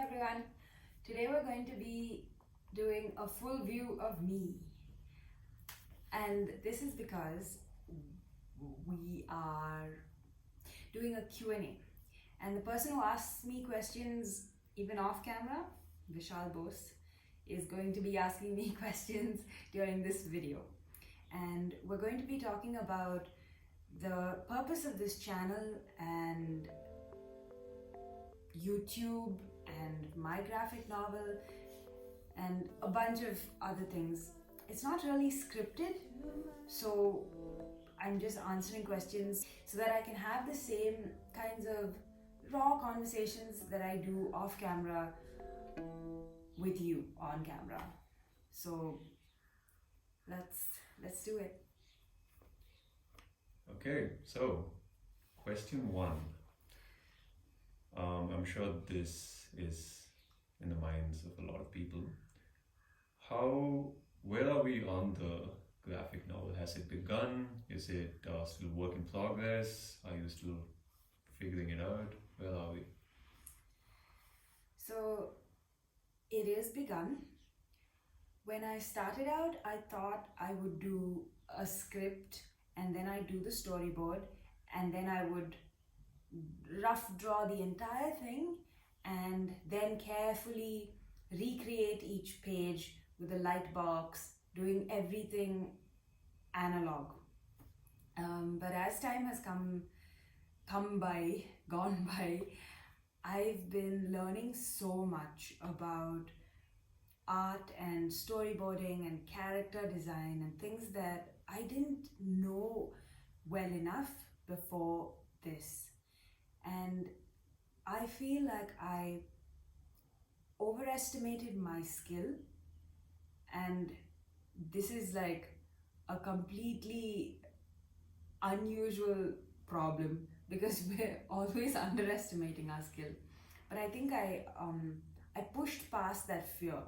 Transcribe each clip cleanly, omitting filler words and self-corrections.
everyone. Today we're going to be doing a full view of me. And this is because we are doing a Q&A. And the person who asks me questions even off camera, Vishal Bose, is going to be asking me questions during this video. And we're going to be talking about the purpose of this channel and YouTube and my graphic novel and a bunch of other things. It's not really scripted, so I'm just answering questions so that I can have the same kinds of raw conversations that I do off camera with you on camera. So let's do it. Okay, so question one. I'm sure this is in the minds of a lot of people. Where are we on the graphic novel? Has it begun? Is it still work in progress? Are you still figuring it out? Where are we? So it is begun. When I started out, I thought I would do a script and then I'd do the storyboard and then I would rough draw the entire thing and then carefully recreate each page with a light box, doing everything analog. But as time has gone by, I've been learning so much about art and storyboarding and character design and things that I didn't know well enough before this. And I feel like I overestimated my skill, and this is like a completely unusual problem because we're always underestimating our skill. But I think I pushed past that fear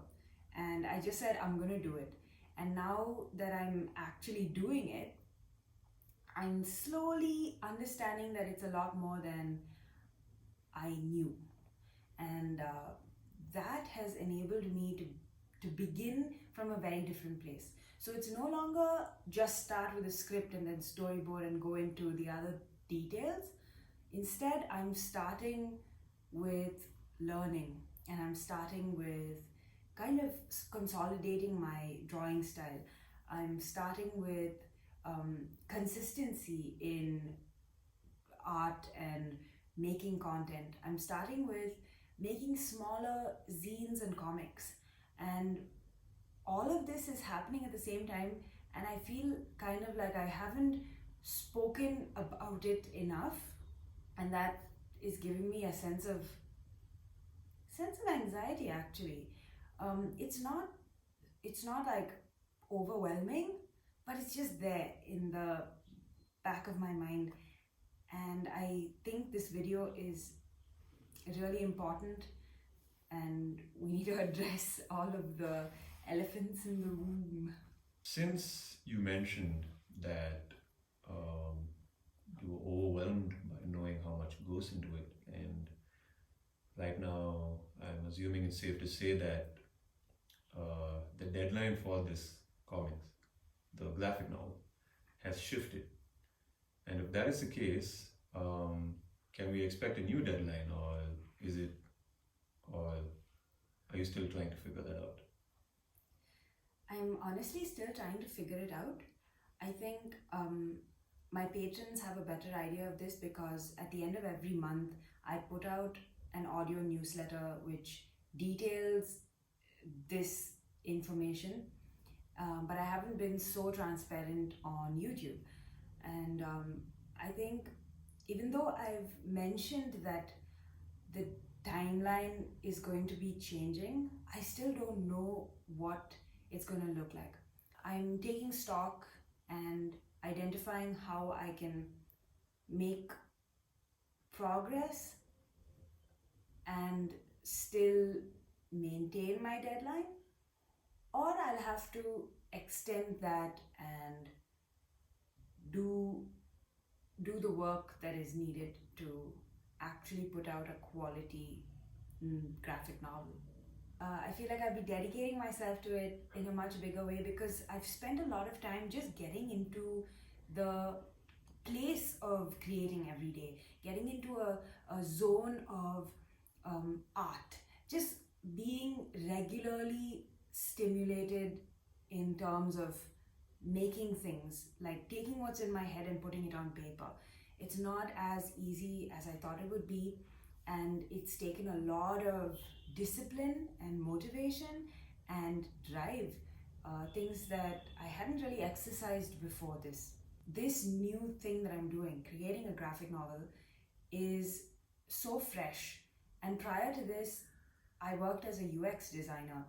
and I just said I'm gonna do it. And now that I'm actually doing it, I'm slowly understanding that it's a lot more than I knew. And that has enabled me to begin from a very different place. So it's no longer just start with a script and then storyboard and go into the other details. Instead, I'm starting with learning and I'm starting with kind of consolidating my drawing style. I'm starting with consistency in art and making content. I'm starting with making smaller zines and comics, and all of this is happening at the same time, and I feel kind of like I haven't spoken about it enough, and that is giving me a sense of anxiety actually. It's not like overwhelming, but it's just there in the back of my mind. And I think this video is really important and we need to address all of the elephants in the room. Since you mentioned that you were overwhelmed by knowing how much goes into it, and right now I'm assuming it's safe to say that the deadline for this comics, the graphic novel, has shifted. And if that is the case, can we expect a new deadline, or are you still trying to figure that out? I'm honestly still trying to figure it out. I think my patrons have a better idea of this because at the end of every month, I put out an audio newsletter which details this information, but I haven't been so transparent on YouTube. And I think even though I've mentioned that the timeline is going to be changing, I still don't know what it's going to look like. I'm taking stock and identifying how I can make progress and still maintain my deadline, or I'll have to extend that and do the work that is needed to actually put out a quality graphic novel. I feel like I'll be dedicating myself to it in a much bigger way because I've spent a lot of time just getting into the place of creating every day, getting into a zone of art, just being regularly stimulated in terms of making things, like taking what's in my head and putting it on paper. It's not as easy as I thought it would be, and it's taken a lot of discipline and motivation and drive, things that I hadn't really exercised before this. This new thing that I'm doing, creating a graphic novel, is so fresh. And prior to this, I worked as a UX designer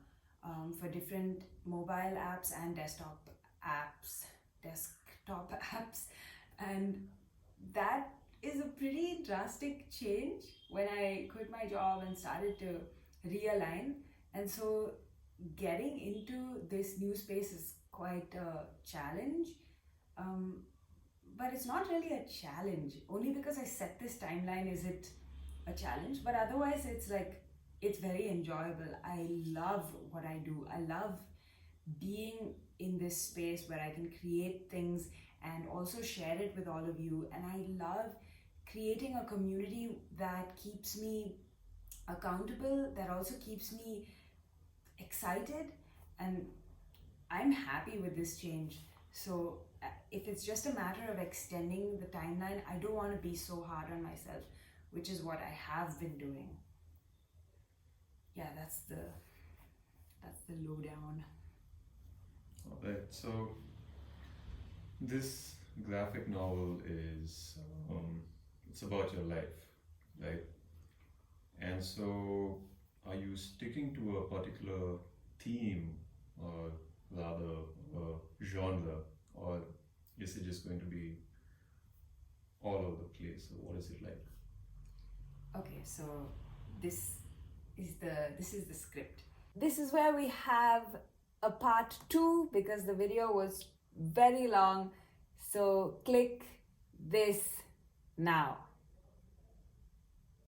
for different mobile apps and desktop apps, and that is a pretty drastic change when I quit my job and started to realign. And so, getting into this new space is quite a challenge. Um, but it's not really a challenge. Only because I set this timeline is it a challenge. But otherwise, it's like it's very enjoyable. I love what I do. I love being in this space where I can create things and also share it with all of you. And I love creating a community that keeps me accountable, that also keeps me excited, and I'm happy with this change. So, if it's just a matter of extending the timeline, I don't want to be so hard on myself, which is what I have been doing. Yeah, that's the lowdown. Alright, so this graphic novel is it's about your life, right? And so, are you sticking to a particular theme, or rather a genre, or is it just going to be all over the place? So what is it like? Okay, so this this is the script. This is where we have a part 2 because the video was very long. So click this now.